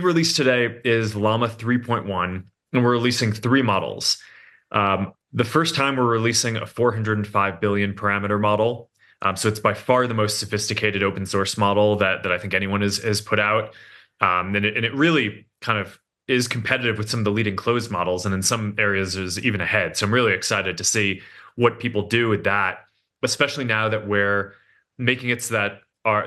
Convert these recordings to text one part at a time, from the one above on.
released today is Llama 3.1, and we're releasing three models. The first time we're releasing a 405 billion parameter model. So it's by far the most sophisticated open source model that I think anyone has put out. And it really kind of is competitive with some of the leading closed models, and in some areas is even ahead. So I'm really excited to see what people do with that, especially now that we're making it so that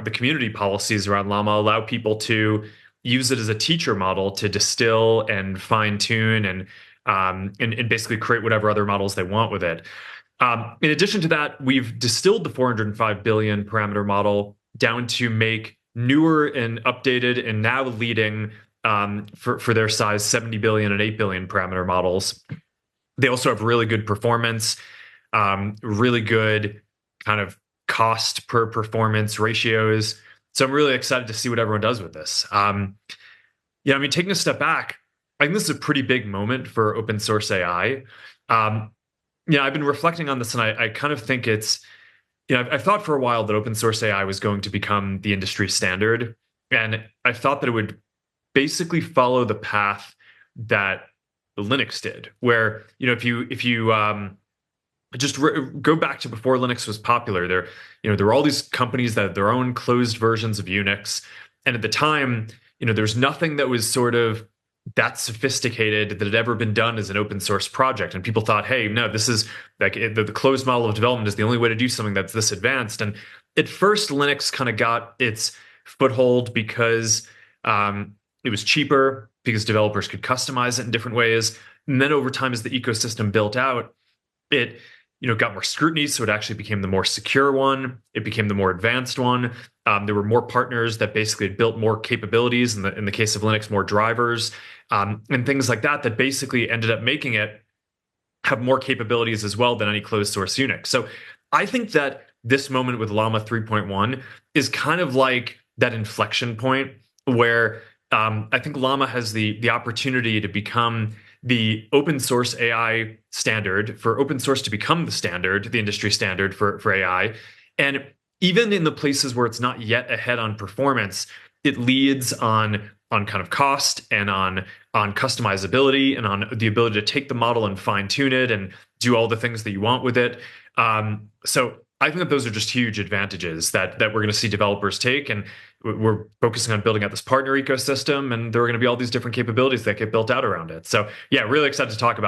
the community policies around Llama allow people to use it as a teacher model to distill and fine tune and basically create whatever other models they want with it. In addition to that, we've distilled the 405 billion parameter model down to make newer and updated and now leading for their size 70 billion and 8 billion parameter models. They also have really good performance, really good kind of cost per performance ratios. So I'm really excited to see what everyone does with this. Taking a step back, I think this is a pretty big moment for open source AI. I've been reflecting on this, and I kind of think it's, I've thought for a while that open source AI was going to become the industry standard, and I thought that it would basically follow the path that Linux did, where if you go back to before Linux was popular, there were all these companies that had their own closed versions of Unix, and at the time, there's nothing that was sort of that sophisticated that had ever been done as an open source project, and people thought, hey, no, this is like the closed model of development is the only way to do something that's this advanced. And at first, Linux kind of got its foothold because it was cheaper, because developers could customize it in different ways. And then over time, as the ecosystem built out, it got more scrutiny, so it actually became the more secure one. It became the more advanced one. There were more partners that basically built more capabilities. In the case of Linux, more drivers and things like that. That basically ended up making it have more capabilities as well than any closed source Unix. So I think that this moment with Llama 3.1 is kind of like that inflection point where I think Llama has the opportunity to become the open source AI standard, for open source to become the standard, the industry standard for AI. And even in the places where it's not yet ahead on performance, it leads on kind of cost and on customizability and on the ability to take the model and fine tune it and do all the things that you want with it. So I think that those are just huge advantages that we're going to see developers take, and we're focusing on building out this partner ecosystem, and there are going to be all these different capabilities that get built out around it. So yeah, really excited to talk about